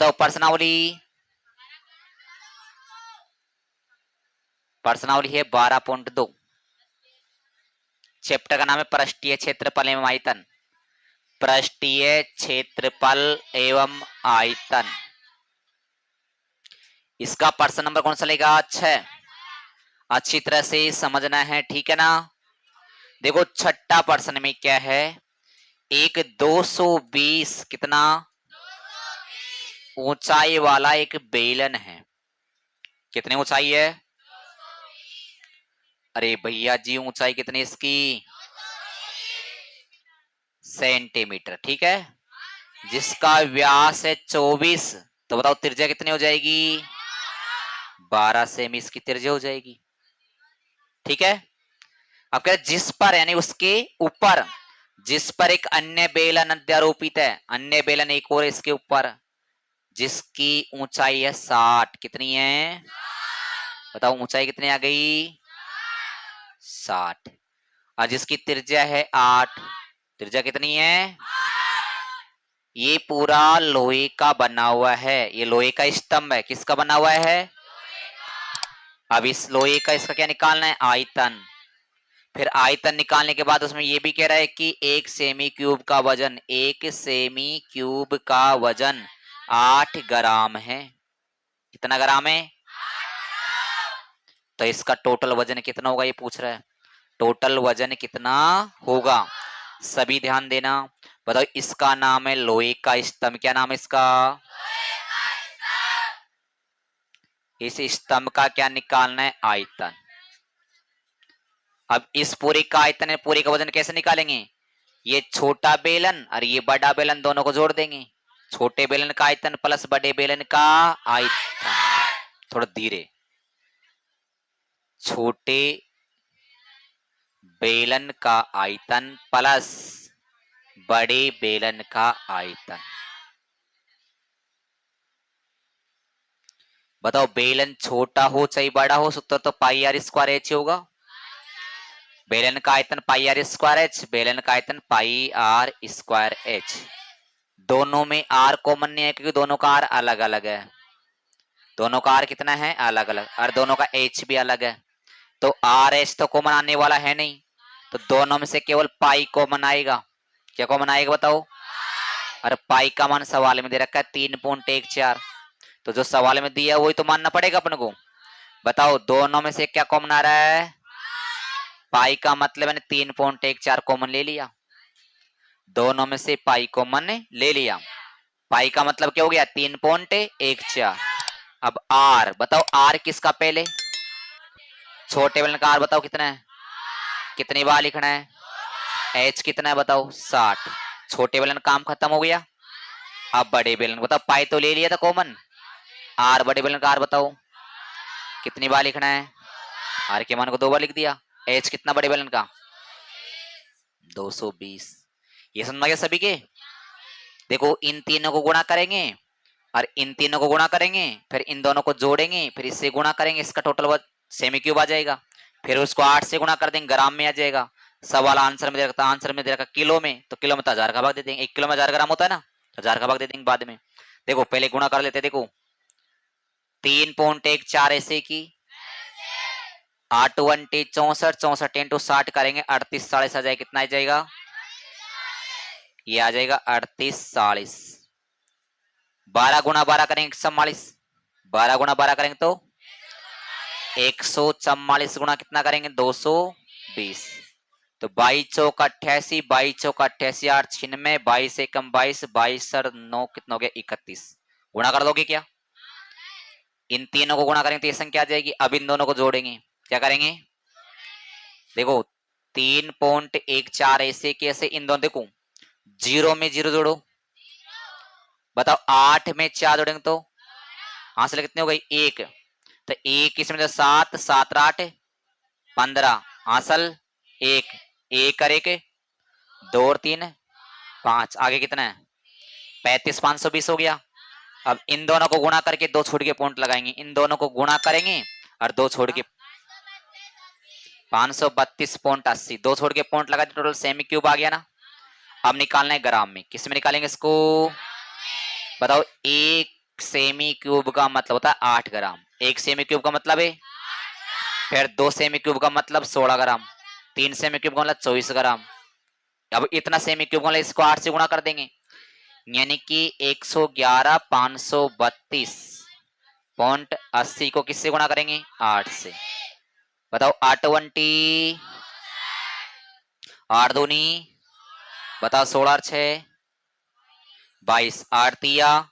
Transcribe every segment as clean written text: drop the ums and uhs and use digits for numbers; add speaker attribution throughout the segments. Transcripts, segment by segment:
Speaker 1: बताओ प्रश्नावली। प्रश्नावली है 12.2। चैप्टर का नाम है पृष्ठीय क्षेत्रफल एवं आयतन। पृष्ठीय क्षेत्रफल एवं आयतन। इसका प्रश्न नंबर कौन सा लेगा? 6। अच्छी तरह से समझना है, ठीक है ना। देखो छठा प्रश्न में क्या है, एक 220 कितना ऊंचाई वाला एक बेलन है। कितनी ऊंचाई है? अरे भैया जी ऊंचाई कितनी इसकी? सेंटीमीटर, ठीक है। जिसका व्यास है 24, तो बताओ त्रिज्या कितनी हो जाएगी? 12 सेमी इसकी त्रिज्या हो जाएगी, ठीक है। अब क्या, जिस पर यानी उसके ऊपर, जिस पर एक अन्य बेलन अध्यारोपित है, अन्य बेलन एक और इसके ऊपर, जिसकी ऊंचाई है 60। कितनी है बताओ? ऊंचाई कितनी आ गई? 60। और जिसकी त्रिज्या है 8। त्रिज्या कितनी है? ये पूरा लोहे का बना हुआ है, ये लोहे का स्तंभ है। किसका बना हुआ है? अब इस लोहे का इसका क्या निकालना है? आयतन। फिर आयतन निकालने के बाद उसमें ये भी कह रहा है कि 1 सेमी क्यूब का वजन, 1 सेमी क्यूब का वजन 8 ग्राम है। कितना ग्राम है? तो इसका टोटल वजन कितना होगा ये पूछ रहा है। टोटल वजन कितना होगा? सभी ध्यान देना। बताओ, इसका नाम है लोहे का स्तंभ। क्या नाम है इसका? इस स्तंभ का क्या निकालना है? आयतन। अब इस पूरे का आयतन है, पूरे का वजन कैसे निकालेंगे? ये छोटा बेलन और ये बड़ा बेलन दोनों को जोड़ देंगे। छोटे बेलन का आयतन प्लस बड़े बेलन का आयतन। थोड़ा धीरे। छोटे बेलन का आयतन प्लस बड़े बेलन का आयतन। बताओ, बेलन छोटा हो चाहे बड़ा हो, सूत्र तो पाई आर स्क्वायर एच होगा। बेलन का आयतन पाई आर स्क्वायर एच, बेलन का आयतन पाई आर स्क्वायर एच। दोनों में आर कॉमन नहीं है क्योंकि दोनों का आर अलग अलग है। दोनों का आर कितना है? अलग अलग। और दोनों का एच भी अलग है, तो आर एच तो कॉमन आने वाला है नहीं। तो दोनों में से केवल पाई कॉमन आएगा। क्या कॉमन आएगा बताओ? और पाई का मान सवाल में दे रखा है 3.14। तो जो सवाल में दिया है वही तो मानना पड़ेगा अपन को। बताओ, दोनों में से क्या कॉमन आ रहा है? पाई का मतलब मैंने 3.14 कॉमन ले लिया। दोनों में से पाई कॉमन ले लिया। पाई का मतलब क्या हो गया? 3.14। अब आर बताओ, आर किसका पहले? छोटे बेलन का आर बताओ कितना है? कितनी बार लिखना है? एच कितना है बताओ? 60। छोटे बेलन काम खत्म हो गया। अब बड़े बेलन बताओ, पाई तो ले लिया था कॉमन। आर बड़े बेलन का आर बताओ कितनी बार लिखना है? आर के मान को 2 बार लिख दिया। एच कितना बड़े बेलन का? 220। ये समझ गया सभी के? देखो, इन तीनों को गुणा करेंगे और इन तीनों को गुणा करेंगे, फिर इन दोनों को जोड़ेंगे, फिर इससे गुणा करेंगे, इसका टोटल सेमी क्यूब आ जाएगा। फिर उसको 8 से गुणा कर देंगे, ग्राम में आ जाएगा। सवाल आंसर में दे रखा, आंसर में दे रखा किलो में, तो किलो में तो 1000 का भाग दे देंगे। 1 किलो में 1000 ग्राम होता है ना, तो 1000 का भाग दे देंगे बाद में। देखो पहले गुणा कर लेते। देखो 3.14 ऐसे की 8 1 64, 64 इंटू 60 करेंगे 38 40 आ जाएगा। कितना आ जाएगा? ये आ जाएगा 38 40। 12 गुणा 12 करेंगे 144। 12 गुणा 12 करेंगे तो 144 गुणा कितना करेंगे? 220। तो 22 चौक 88, 22 चौक 88, 8 96, 22 एकम 22, 22 सर 9 कितना हो गया? 31। गुणा कर दोगे क्या? इन तीनों को गुणा करेंगे तो ये संख्या आ जाएगी। अब इन दोनों को जोड़ेंगे। क्या करेंगे? देखो 3.14 ऐसे कैसे? इन दोनों देखो, जीरो में जीरो जोड़ो। बताओ 8 में 4 जोड़ेंगे तो हासिल कितनी हो गई? 1। तो 1 इसमें तो 7 7 8 15 हासिल 1 1 और 1 2 और 3 5। आगे कितना है? 35 520 हो गया। अब इन दोनों को गुणा करके 2 छोड़ के पॉइंट लगाएंगे। इन दोनों को गुणा करेंगे और 2 छोड़ के 532.80। 2 छोड़ के पॉइंट लगा, टोटल सेमी क्यूब आ गया ना। अब निकालना है ग्राम में। किस में निकालेंगे इसको? बताओ, 1 सेमी क्यूब का मतलब होता है 8 ग्राम। एक सेमी क्यूब का मतलब है, फिर 2 सेमी क्यूब का मतलब 16 ग्राम, 3 सेमी क्यूब का मतलब 24 ग्राम। अब इतना सेमी क्यूब का मतलब इसको 8 से गुणा कर देंगे, यानी कि 111,532.80 को किससे गुणा करेंगे? 8 से। बताओ 8 वंटी 8 दूनी, बताओ 16 और 6 22, 8 तिया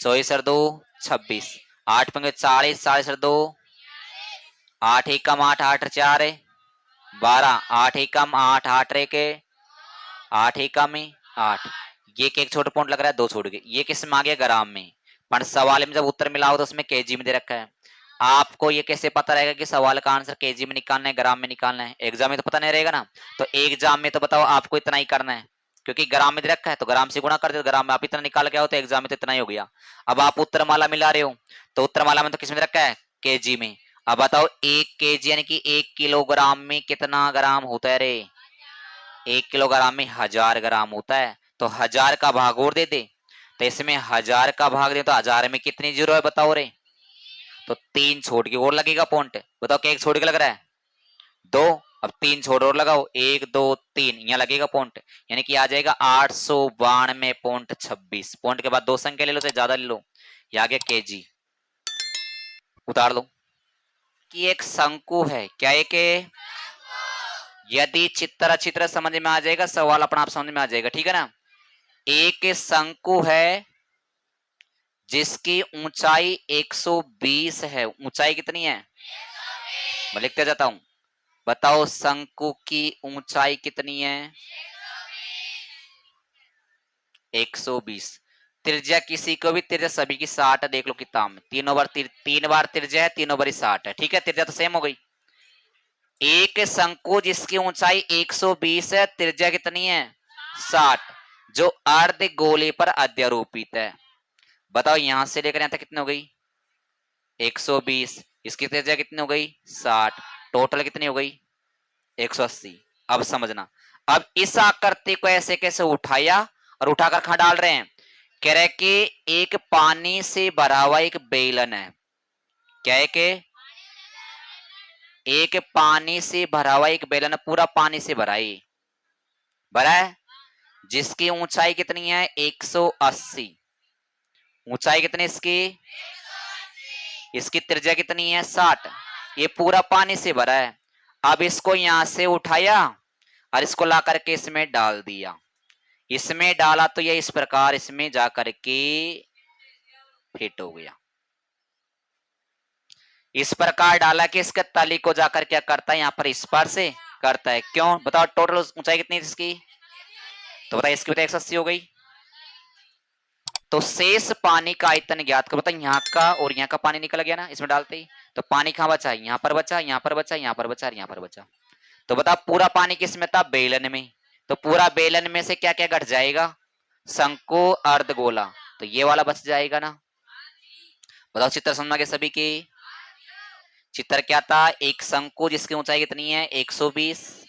Speaker 1: 24 और 2 26, 8 पंगे 40, 40 और 2 8 एकम 8, 8 4 12, 8 एकम 8, 8 के 8 एकम 8। ये एक छोटा पॉइंट लग रहा है, 2 छोड़ के। ये किस में आ गया? ग्राम में। पर सवाल में जब उत्तर मिला हो तो उसमें केजी में दे रखा है। आपको ये कैसे पता रहेगा कि सवाल का आंसर केजी में निकालना है ग्राम में निकालना है? एग्जाम में तो पता नहीं रहेगा ना। तो एग्जाम में तो बताओ आपको इतना ही करना है, क्योंकि ग्राम में दे रखा है तो ग्राम से गुणा कर दो। ग्राम में आप इतना निकाल के आओ तो एग्जाम में तो इतना ही हो गया। अब आप उत्तरमाला मिला रहे हो तो उत्तरमाला में तो किस में रखा है? केजी में। अब बताओ 1 केजी यानी कि 1 किलोग्राम में कितना ग्राम होता है रे? 1 किलोग्राम में 1000 ग्राम होता है। तो 1000 का भाग और दे दे, तो इसमें 1000 का भाग दे तो 1000 में कितनी जीरो है बताओ रे? तो 3 छोड़ के और लगेगा पॉइंट। बताओ क्या 1 छोड़ के लग रहा है? 2। अब 3 छोड़ और लगाओ, 1 2 3, यहाँ लगेगा पॉइंट, यानी कि आ जाएगा 892.26। पॉइंट के बाद 2 संख्या ले लो, चाहे ज्यादा ले लो। ये आ गया केजी। उतार लो कि एक शंकु है। क्या है के? यदि चित्र अच्छी तरह समझ में आ जाएगा, सवाल अपना आप समझ में आ जाएगा, ठीक है ना। एक शंकु है जिसकी ऊंचाई 120 है। ऊंचाई कितनी है? मैं लिखते जाता हूं। बताओ शंकु की ऊंचाई कितनी है? 120। त्रिज्या किसी को भी, त्रिज्या सभी की 60 है। देख लो किताब में, 3 बार त्रिज्या है, 3 बार 60 है, ठीक है। त्रिज्या तो सेम हो गई। एक शंकु जिसकी ऊंचाई 120 है, त्रिज्या कितनी है? 60, जो अर्ध गोले पर अध्यारोपित है। बताओ यहां से लेकर यहां तक कितनी हो गई? 120। इसकी त्रिज्या कितनी हो गई? 60। टोटल कितनी हो गई? 180। अब समझना, अब इस आकृति को ऐसे कैसे उठाया और उठाकर कहां डाल रहे हैं? कह रहे कि एक पानी से भरा हुआ एक बेलन है। क्या है कि एक पानी से भरा हुआ एक बेलन, पूरा पानी से भरा है, भरा है, जिसकी ऊंचाई कितनी है? 180। ऊंचाई कितनी इसकी? इसकी त्रिज्या कितनी है? 60। ये पूरा पानी से भरा है। अब इसको यहां से उठाया और इसको ला करके इसमें डाल दिया। इसमें डाला तो ये इस प्रकार इसमें जाकर के फिट हो गया। इस प्रकार डाला कि इसके तली को जाकर क्या करता है? यहाँ पर स्पर्श करता है। क्यों? बताओ टोटल ऊंचाई कितनी है इसकी? तो बताइए इसकी बताइए 180 हो गई। तो शेष पानी का आयतन ज्ञात कर। बताइए यहाँ का और यहाँ का पानी निकल गया ना इसमें डालते ही। तो पानी कहाँ बचा? यहाँ पर बचा, यहाँ पर बचा, यहाँ पर बचा, यहाँ पर बचा। तो बता पूरा पानी किस में था? बेलन में। तो पूरा बेलन में से क्या क्या घट जाएगा? शंकु अर्धगोला, तो ये वाला बच जाएगा ना। बताओ चित्र समझ के सभी की। चित्र क्या था? एक शंकु जिसकी ऊंचाई कितनी है? 120,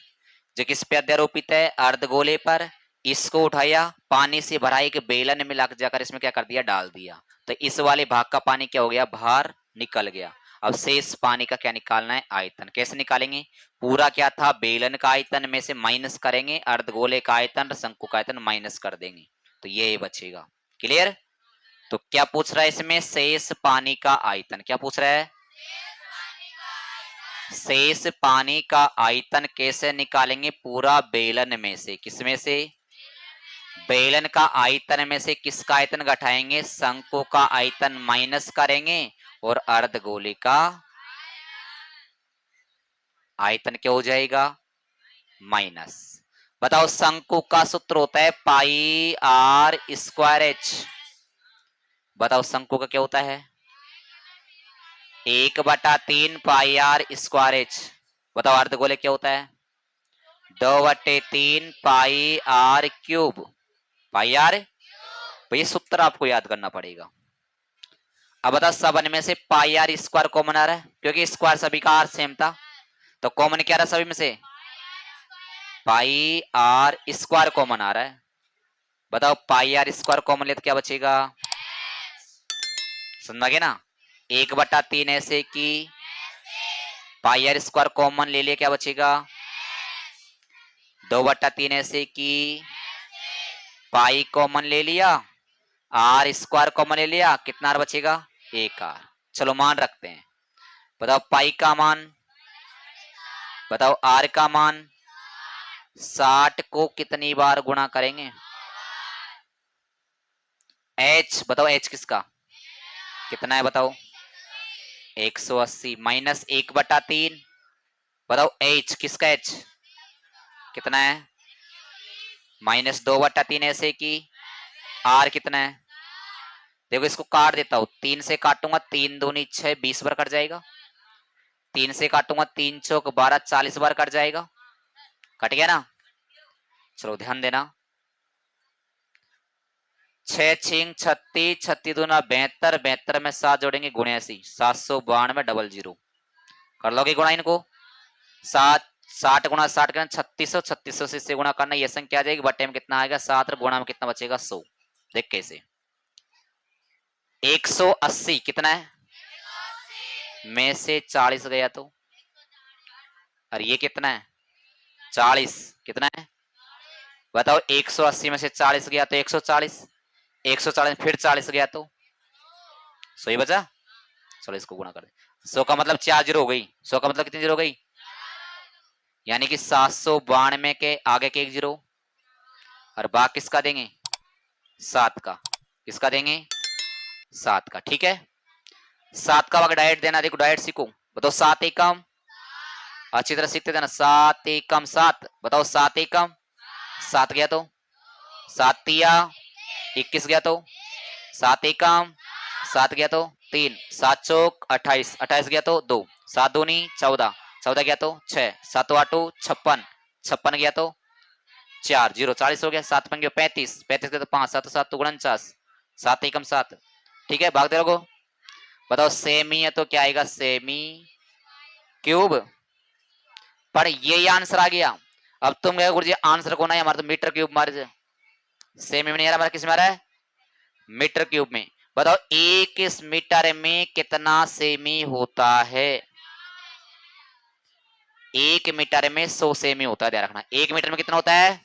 Speaker 1: जो किस पे अध्यारोपित है? अर्धगोले पर। इसको उठाया, पानी से भरा एक बेलन में लग जाकर इसमें क्या कर दिया? डाल दिया। तो इस वाले भाग का पानी क्या हो गया? बाहर निकल गया। अब शेष पानी का क्या निकालना है? आयतन। कैसे निकालेंगे? पूरा क्या था? बेलन का आयतन में से माइनस करेंगे, अर्धगोले का आयतन, शंकु का आयतन माइनस कर देंगे, तो ये बचेगा। क्लियर? तो क्या पूछ रहा है इसमें? शेष पानी का आयतन। क्या पूछ रहा है? शेष पानी का आयतन कैसे निकालेंगे? पूरा बेलन में से। किसमें से? बेलन का आयतन में से किसका आयतन घटाएंगे? शंकु का आयतन माइनस करेंगे और अर्धगोले का आयतन क्या हो जाएगा? माइनस। बताओ शंकु का सूत्र होता है पाई आर स्क्वायर एच। बताओ शंकु का क्या होता है? 1/3 पाई आर स्क्वायर एच। बताओ अर्धगोले क्या होता है? 2/3 पाई आर क्यूब। पाई आर, तो ये सूत्र आपको याद करना पड़ेगा। अब बता सबन में से पाई आर स्क्वायर कॉमन आ रहा है, क्योंकि स्क्वायर सभी का आर सेम था, तो कॉमन क्या आ रहा है सभी में से? पाई आर स्क्वायर कॉमन आ रहा है। बताओ पाई आर स्क्वायर कॉमन ले तो क्या बचेगा? समझ गए ना। 1/3 ऐसे कि पाई आर स्क्वायर कॉमन ले लिया, क्या बचेगा? 2/3 ऐसे कि पाई कॉमन ले लिया, आर स्क्वायर कॉमन ले लिया, कितना आर बचेगा? 1 आर। चलो मान रखते हैं। बताओ पाई का मान, बताओ आर का मान। 60 को कितनी बार गुणा करेंगे? एच बताओ, एच किसका कितना है बताओ? 180 माइनस 1/3। बताओ एच किसका, एच कितना है? -2/3 ऐसे कि आर कितना है? देखो इसको काट देता हूं, 3 से काटूंगा 3 दूनी 6, 20 बार कट जाएगा। 3 से काटूंगा 3 चौक 12, 40 बार कट जाएगा। कट गया ना। चलो ध्यान देना। 6 छिंग 36, 36 दूना 72, 72 में 7 जोड़ेंगे 89, 792 00। कर लोगे गुणा इनको? 7 60 गुणा 60 करना 3600, 3600 से इससे गुणा करना, ये संख्या आ जाएगी। बटे में कितना आएगा? 7 और गुणा में कितना बचेगा? 100। देख कैसे। 180 कितना है? में से 40 गया तो, और ये कितना है? 40 कितना है? बताओ 180 में से 40 गया तो 140, 140 फिर 40 गया तो 100 ही बचा। चलो इसको गुणा कर दे। 100 का मतलब 4 जीरो हो गई। 100 का मतलब कितनी जीरो हो गई? यानी कि 792 के आगे के 1 जीरो, और भाग किसका देंगे? 7 का। किसका देंगे? 7 का। ठीक है, 7 का भाग डायरेक्ट देना। देखो डायरेक्ट सीखो। बताओ 7 एकम, अच्छी तरह सीखते देना। 7 एकम 7, बताओ 7 एकम 7 गया तो 7 तिया 21 गया तो 7 एकम 7 गया तो 3, 7 चौक 28, 28 गया तो 2, 7 दूनी 14, 14 गया तो 6, 7 आटू 56, 56 गया तो 4, 0 40 हो गया। 7 पंगे 35, 35 गया तो 5, 7 7 49, 7 एकम 7। ठीक है, भाग दे रखो। बताओ सेमी है तो क्या आएगा? Semi cube. पर ये आंसर आ गया। अब तुम गए गुरुजी आंसर को ना, हमारा तो मीटर क्यूब मारे। सेमी में नहीं आ रहा, हमारा किस में आ रहा है? मीटर क्यूब में। बताओ 1 मीटर में कितना सेमी होता है? 1 मीटर में 100 सेमी होता है, ध्यान रखना। 1 मीटर में कितना होता है?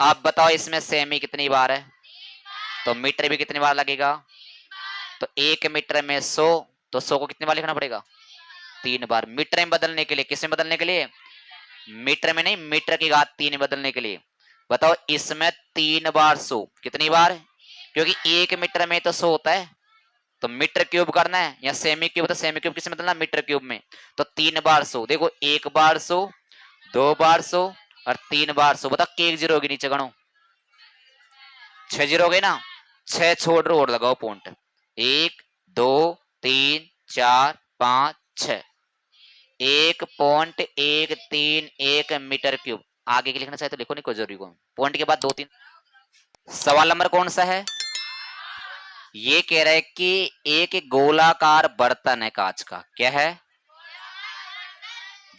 Speaker 1: अब बताओ इसमें सेमी कितनी बार है, तो मीटर भी कितनी बार लगेगा? तो 1 मीटर में 100, तो 100 को कितनी बार लिखना पड़ेगा? 3 बार। मीटर में बदलने के लिए, किस में बदलने के लिए? मीटर में नहीं, मीटर की घात 3 बदलने के लिए। बताओ इसमें 3 बार 100, कितनी बार? क्योंकि 1 मीटर में तो 100 होता है, तो मीटर क्यूब करना है, या सेमी क्यूब, तो सेमी क्यूब किस में बदलना? मीटर क्यूब में। तो 3 बार 100। देखो 1 बार 100, 2 बार 100 और 3 बार 100। बताओ के 1 जीरो होगी, नीचे गणो 6 जीरो हो गए ना। 6 छोड़ रो और लगाओ पॉइंट। 1 2 3 4 5 6, 1.131 metre cube. आगे के लिखना चाहे तो लिखो, नहीं कोई जरूरी को। पॉइंट के बाद 2 3। सवाल नंबर कौन सा है? ये कह रहा है कि एक गोलाकार बर्तन है कांच का, क्या है?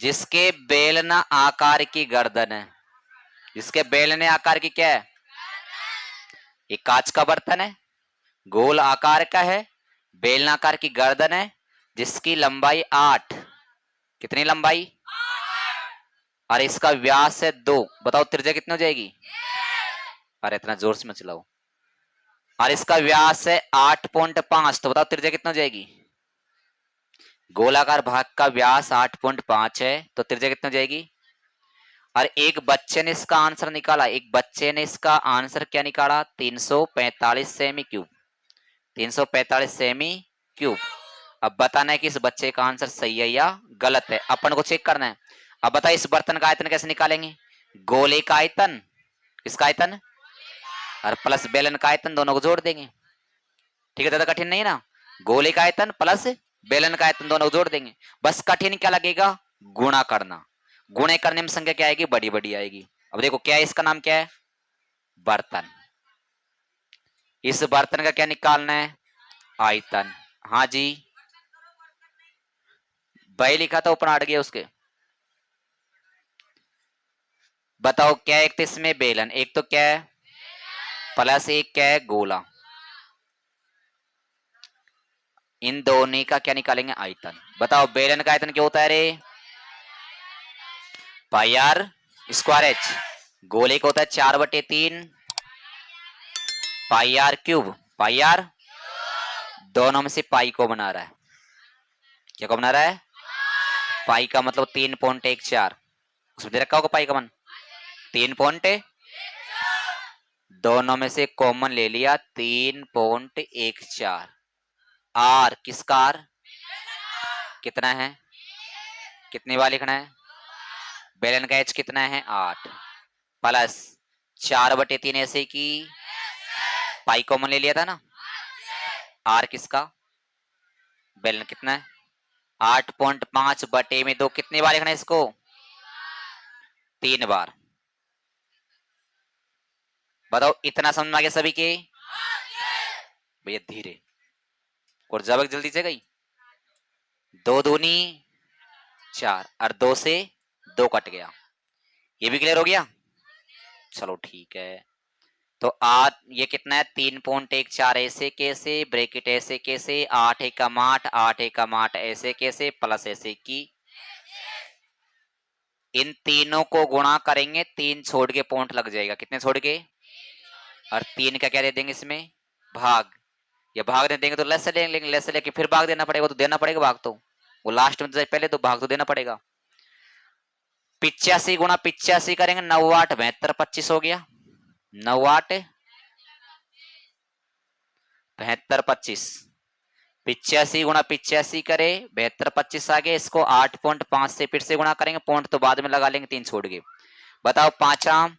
Speaker 1: जिसके बेलना आकार की गर्दन है। जिसके बेलने आकार की क्या है? ये कांच का बर्तन है, गोल आकार का है, बेलना आकार की गर्दन है, जिसकी लंबाई 8। कितनी लंबाई? और इसका व्यास है 2। बताओ त्रिज्या कितनी हो जाएगी? अरे इतना जोर से मत चलाओ। और इसका व्यास है 8.5, तो बताओ त्रिज्या कितनी हो जाएगी? गोलाकार भाग का व्यास 8.5 है, तो त्रिज्या कितनी हो जाएगी? और एक बच्चे ने इसका आंसर निकाला, एक बच्चे ने इसका आंसर क्या निकाला? 345 सेमी क्यूब। 345 semi cube. अब बताना है कि इस बच्चे का आंसर सही है या गलत है, अपन को चेक करना है। अब बताइए इस बर्तन का आयतन कैसे निकालेंगे? गोले का आयतन, किसका आयतन, और प्लस बेलन का आयतन, दोनों को जोड़ देंगे। ठीक है, ज्यादा कठिन नहीं ना। गोले का आयतन प्लस बेलन का आयतन, दोनों को जोड़ देंगे। बस कठिन क्या लगेगा? गुणा करना। गुणे करने में संख्या क्या आएगी? बड़ी बड़ी आएगी। अब देखो क्या है, इसका नाम क्या है? बर्तन। इस बर्तन का क्या निकालना है? आयतन। हाँ जी, भाई लिखा था ऊपर, हट गया उसके। बताओ क्या है? एक तो इसमें बेलन, एक तो क्या है प्लस, एक क्या है? गोला। इन दोनों का क्या निकालेंगे? आयतन। बताओ बेलन का आयतन क्या होता है रे? पाई आर स्क्वायर एच। गोले का होता है 4/3 पाई आर क्यूब। पाई आर दोनों में से पाई को बना रहा है। क्या को बना रहा है? पाई का मतलब 3.14। उसमें दे रखा होगा पाई का मान 3. दोनों में से कॉमन ले लिया 3.14। आर किसका? आर कितना है? कितने बार लिखना है? बेलन का एच कितना है? 8 प्लस 4/3 ऐसे की पाई कॉमन ले लिया था ना। आर किसका? बेलन कितना है? 8.5/2 कितने बार लिखना है इसको? 3 बार। बताओ इतना समझ में आ गया सभी के? भैया धीरे और जब जल्दी से गई। 2 दूनी 4 और 2 से 2 कट गया। ये भी क्लियर हो गया? चलो ठीक है। तो आज ये कितना है? 3.14 ऐसे कैसे, ब्रैकेट ऐसे कैसे, 8 एकम 8 8 एकम 8 ऐसे कैसे, प्लस ऐसे की। इन तीनों को गुणा करेंगे, 3 छोड़ के पॉइंट लग जाएगा। कितने छोड़ के? और 3 का क्या दे देंगे इसमें? भाग। या भाग दे देंगे तो लेस से लेंगे, लेस से लेके फिर भाग देना पड़ेगा। तो देना पड़ेगा भाग, तो वो लास्ट में पहले तो भाग तो देना पड़ेगा। 85 गुणा 85 करेंगे, 9 8 72 25 हो गया। 9 8 72 25। 85 गुणा 85 करे 72 25 आ गया। इसको 8.5 से फिर से गुणा करेंगे, पॉइंट तो बाद में लगा लेंगे 3 छोड़ के। बताओ 5 आम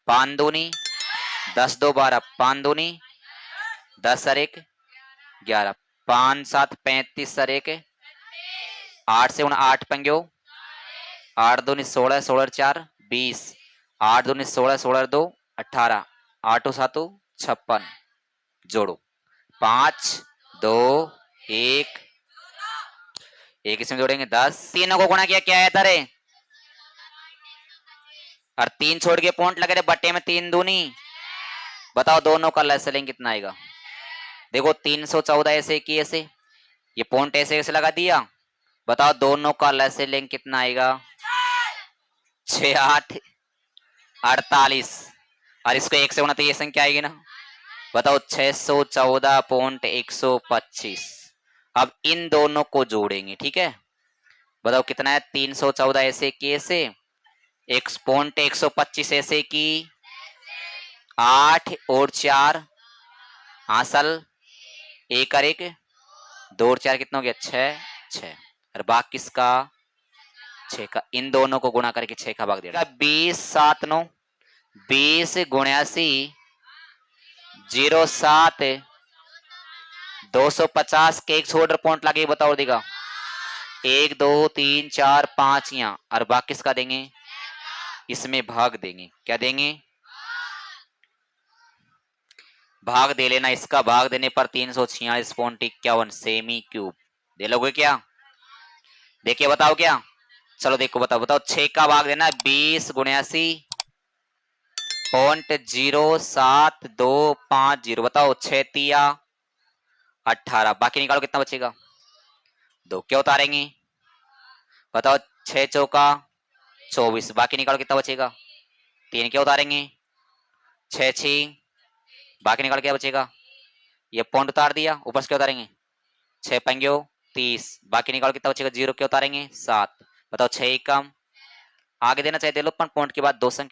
Speaker 1: 5 दूनी 10 2 12 5 दूनी 10 और 1 11 5 7 35 और 1 8 से 8 पंग्यो 8 दूनी 16 16 4 20 8 दूनी 16 16 2 18 8 7 56 जोड़ो 5 2 1 1 इसमें जोड़ेंगे 10। तीनों को गुणा किया क्या आया था रे? और 3 छोड़ के पॉइंट लगे रे बट्टे में 3 दूनी। बताओ दोनों का लेसलिंग कितना आएगा? देखो 314 ऐसे की ऐसे, ये पॉइंट ऐसे ऐसे लगा दिया। बताओ दोनों का लेसलिंग कितना आएगा? 6 8 48 और इसको 1 से गुणा तो ये संख्या आएगी ना। बताओ 614.125। अब इन दोनों को जोड़ेंगे, ठीक है। बताओ कितना है? 314 ऐसे की ऐसे, 1.125 ऐसे की 8 और 4 हासिल 1 और 1 2 और 4 कितना हो गया? 6 6 और भाग किसका? 6 का। इन दोनों को गुणा करके 6 का भाग देगा। 20 7 9 20 गुण्यासी 07 250 के एक छोड़ पॉइंट लगे। बताओ देगा 1 2 3 4 5 यहाँ और भाग किसका देंगे? इसमें भाग देंगे। क्या देंगे? भाग दे लेना। इसका भाग देने पर 346.51 सेमी क्यूब दे लोगे क्या? देखिए बताओ क्या? चलो देखो बताओ। बताओ 6 का भाग देना 20 गुण्यासी 0.07250। बताओ 6 तिया 18। बाकी निकालो कितना बचेगा? 2 क्या उतारेंगे? बताओ 6 चौका 24। बाकी निकालो कितना बचेगा? 3 क्या उतारेंगे? 6 6 बाकी निकाल क्या बचेगा? ये पॉइंट उतार दिया, ऊपर से क्या उतारेंगे? 6 पंग्यो 30। बाकी निकाल कितना बचेगा? 0 क्या उतारेंगे? 7। बताओ 6 कम आगे देना चाहिए, दे लो, पॉइंट के बाद 2 संख्या